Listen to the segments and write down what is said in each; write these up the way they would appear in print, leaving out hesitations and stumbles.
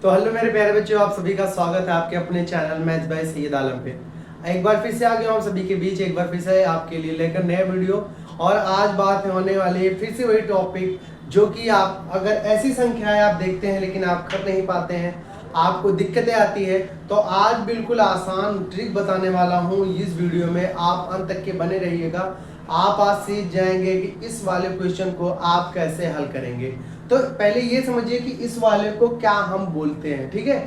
तो हेलो मेरे प्यारे बच्चों, आप सभी का स्वागत है आपके अपने चैनल मैथ्स बाय सैयद आलम पे। एक बार फिर से आ गया हूँ सभी के बीच, एक बार फिर से आपके लिए लेकर नया वीडियो। और आज बात होने वाली है फिर से वही टॉपिक जो कि आप अगर ऐसी संख्याएं आप देखते हैं लेकिन आप कर नहीं पाते हैं, आपको दिक्कतें आती है, तो आज बिल्कुल आसान ट्रिक बताने वाला हूँ इस वीडियो में। आप अंत तक के बने रहिएगा। आप आज सीख जाएंगे कि इस वाले क्वेश्चन को आप कैसे हल करेंगे। तो पहले ये समझिए कि इस वाले को क्या हम बोलते हैं, ठीक है।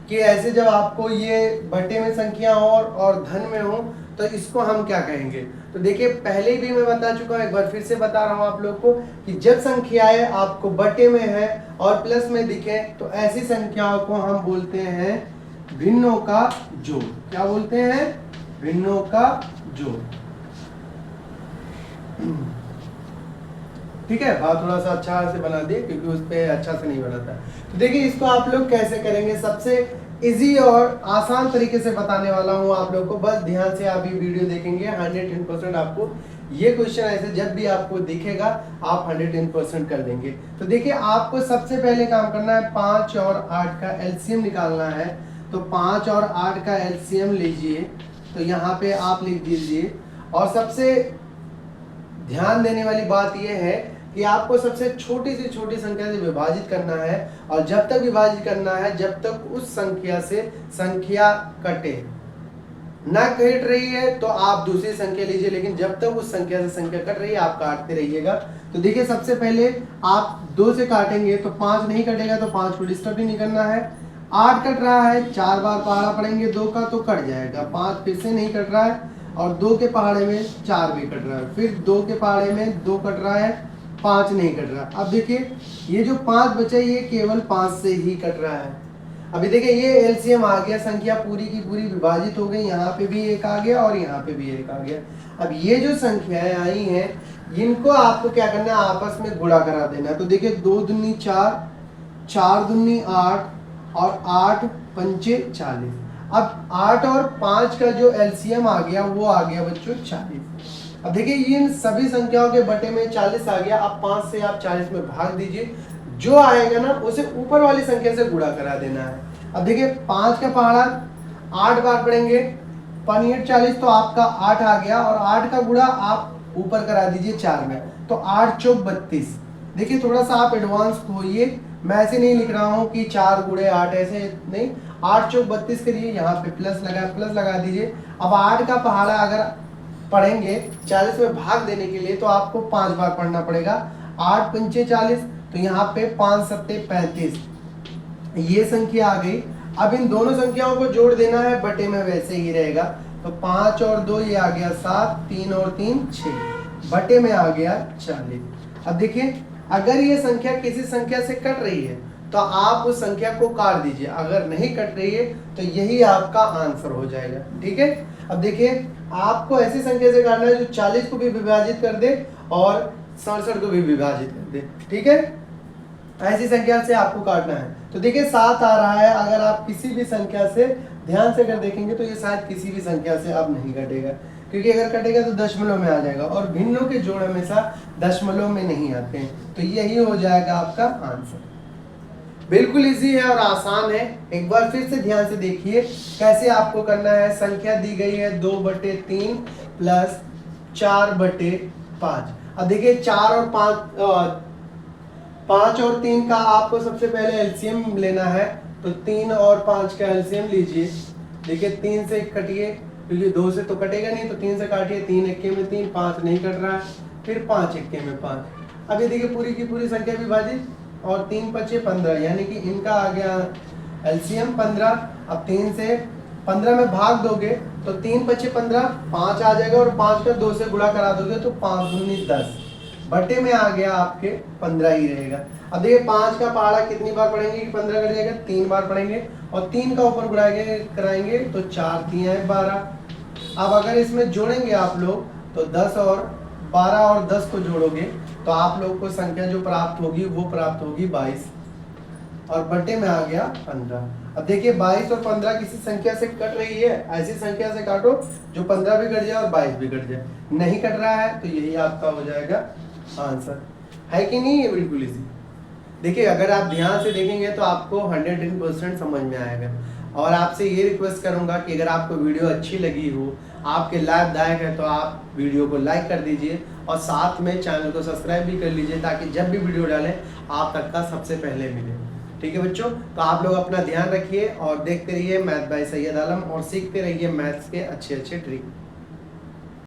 कि ऐसे जब आपको ये बटे में संख्या हो और धन में हो तो इसको हम क्या कहेंगे। तो देखिए, पहले भी मैं बता चुका हूँ, एक बार फिर से बता रहा हूँ आप लोग को कि जब संख्याएं आपको बटे में है और प्लस में दिखे तो ऐसी संख्याओं को हम बोलते हैं भिन्नों का जोड़। क्या बोलते हैं? भिन्नों का जोड़। ठीक है, बात थोड़ा सा अच्छा से बना दिए क्योंकि उस पर अच्छा से नहीं बनाता। तो देखिए, इसको आप लोग कैसे करेंगे, सबसे इजी और आसान तरीके से बताने वाला हूँ आप लोग को। बस ध्यान से आप ये वीडियो देखेंगे, 110% आपको ये क्वेश्चन ऐसे जब भी आपको दिखेगा आप 110% कर देंगे। तो देखिए, आपको सबसे पहले काम करना है 5 और 8 का एलसीएम निकालना है। तो 5 और 8 का एलसीएम लीजिए, तो यहाँ पे आप लिख दीजिए। और सबसे ध्यान देने वाली बात यह है कि आपको सबसे छोटी से छोटी संख्या से विभाजित करना है, और जब तक विभाजित करना है जब तक उस संख्या से संख्या कटे। ना कट रही है तो आप दूसरी संख्या लीजिए, लेकिन जब तक उस संख्या से संख्या कट रही है आप काटते रहिएगा। तो देखिए, सबसे पहले आप 2 से काटेंगे तो 5 नहीं कटेगा, तो 5 को डिस्टर्ब ही नहीं करना है। 8 कट रहा है, 4 बार पहाड़ा पड़ेंगे 2 का तो कट जाएगा। 5 फिर से नहीं कट रहा है, और 2 के पहाड़े में 4 भी कट रहा है, फिर 2 के पहाड़े में 2 कट रहा है, 5 नहीं कट रहा। अब देखिए, ये जो 5 बचा ये केवल 5 से ही कट रहा है। अभी देखिए, ये एलसीएम आ गया, संख्या पूरी की पूरी विभाजित हो गई। यहाँ पे भी एक आ गया और यहाँ पे भी एक आ गया। अब ये जो संख्याएं आई हैं इनको आपको क्या करना है, आपस में गुणा करा देना है। तो देखिए, 2 दूनी 4, 4 दूनी 8 और 8 पंचे 40। अब 8 और 5 का जो एलसीएम आ गया वो आ गया बच्चों 40। अब देखिए, इन सभी संख्याओं के बटे में 40 आ गया। अब 5 से आप 40 में भाग दीजिए, जो आएगा ना उसे ऊपर वाली संख्या से गुणा करा देना है। अब देखिए, 5 का पहाड़ा 8 बार पढ़ेंगे, 5 40 तो आपका 8 आ गया, और 8 का गुणा आप ऊपर करा दीजिए 4 में, तो 8 चौक 32। देखिए, थोड़ा सा आप एडवांस होइए, मैं ऐसे नहीं लिख रहा हूँ कि 4 गुणे 8 ऐसे नहीं, 8 चौक 32 करिए, यहाँ पे प्लस लगा दीजिए। अब 8 का पहाड़ा अगर पढ़ेंगे 40 में भाग देने के लिए तो आपको 5 बार पढ़ना पड़ेगा। 8 पंचे 40, तो यहाँ पे 5 सत्ते 35, ये संख्या आ गई। अब इन दोनों संख्याओं को जोड़ देना है, बटे में वैसे ही रहेगा। तो 5 और 2 ये आ गया 7, 3 और 3 6, बटे में आ गया 40। अब देखिए, अगर ये संख्या किसी संख्या से कट रही है तो आप उस संख्या को काट दीजिए, अगर नहीं कट रही है तो यही आपका आंसर हो जाएगा। ठीक है, अब देखिए, आपको ऐसी संख्या से काटना है जो 40 को भी विभाजित कर दे और 67 को भी विभाजित कर दे। ठीक है, ऐसी संख्या से आपको काटना है। तो देखिए, 7 आ रहा है, अगर आप किसी भी संख्या से ध्यान से अगर देखेंगे तो ये शायद किसी भी संख्या से अब नहीं कटेगा, क्योंकि अगर कटेगा तो दशमलव में आ जाएगा, और भिन्नों के जोड़ हमेशा दशमलव में नहीं आते हैं। तो यही हो जाएगा आपका आंसर। बिल्कुल इजी है और आसान है। एक बार फिर से ध्यान से देखिए कैसे आपको करना है। संख्या दी गई है 2/3 प्लस 4/5। अब देखिए, 4 और 5 और 3 का आपको सबसे पहले एलसीएम लेना है। तो 3 और 5 का एलसीएम लीजिए। देखिए, 3 से कटिए, क्योंकि 2 से तो कटेगा नहीं, तो 3 से काटिए। 3 एक्के में 3, 5 नहीं कट रहा है, फिर 5 एक्के में 5। अभी देखिए, पूरी की पूरी संख्या विभाजित, और 3 पचे 15, यानी कि इनका आ गया एलसीएम 15। अब 3 से 15 में भाग दोगे तो 3 पचे 15, 5 आ जाएगा, और 5 का 2 से गुणा करा दोगे तो 5 दूनी 10, बटे में आ गया आपके 15 ही रहेगा। अब देखिए, 5 का पहाड़ा कितनी बार पढ़ेंगे कि 15 कट जाएगा, 3 बार पढ़ेंगे, और 3 का ऊपर गुणा कराएंगे तो 4 3 है 12। अब अगर इसमें जोड़ेंगे आप लोग तो 10 और 12 और 10 को जोड़ोगे तो आप लोग को संख्या जो प्राप्त होगी वो प्राप्त होगी 22, और बटे में आ गया 15। अब देखिए, 22 और 15 किसी संख्या से कट रही है, ऐसी संख्या से काटो जो 15 भी कट जाए और 22 भी कट जाए। नहीं कट रहा है तो यही आपका हो जाएगा आंसर, है कि नहीं? ये बिल्कुल इजी। देखिए अगर आप ध्यान से देखेंगे तो आपको 100% समझ में आएगा। और आपसे ये रिक्वेस्ट करूंगा कि अगर आपको वीडियो अच्छी लगी हो, आपके लाभदायक है, तो आप वीडियो को लाइक कर दीजिए और साथ में चैनल को सब्सक्राइब भी कर लीजिए, ताकि जब भी वीडियो डालें आप तक का सबसे पहले मिले। ठीक है बच्चों, तो आप लोग अपना ध्यान रखिए और देखते रहिए मैथ बाय सैयद आलम और सीखते रहिए मैथ्स के अच्छे अच्छे ट्रिक।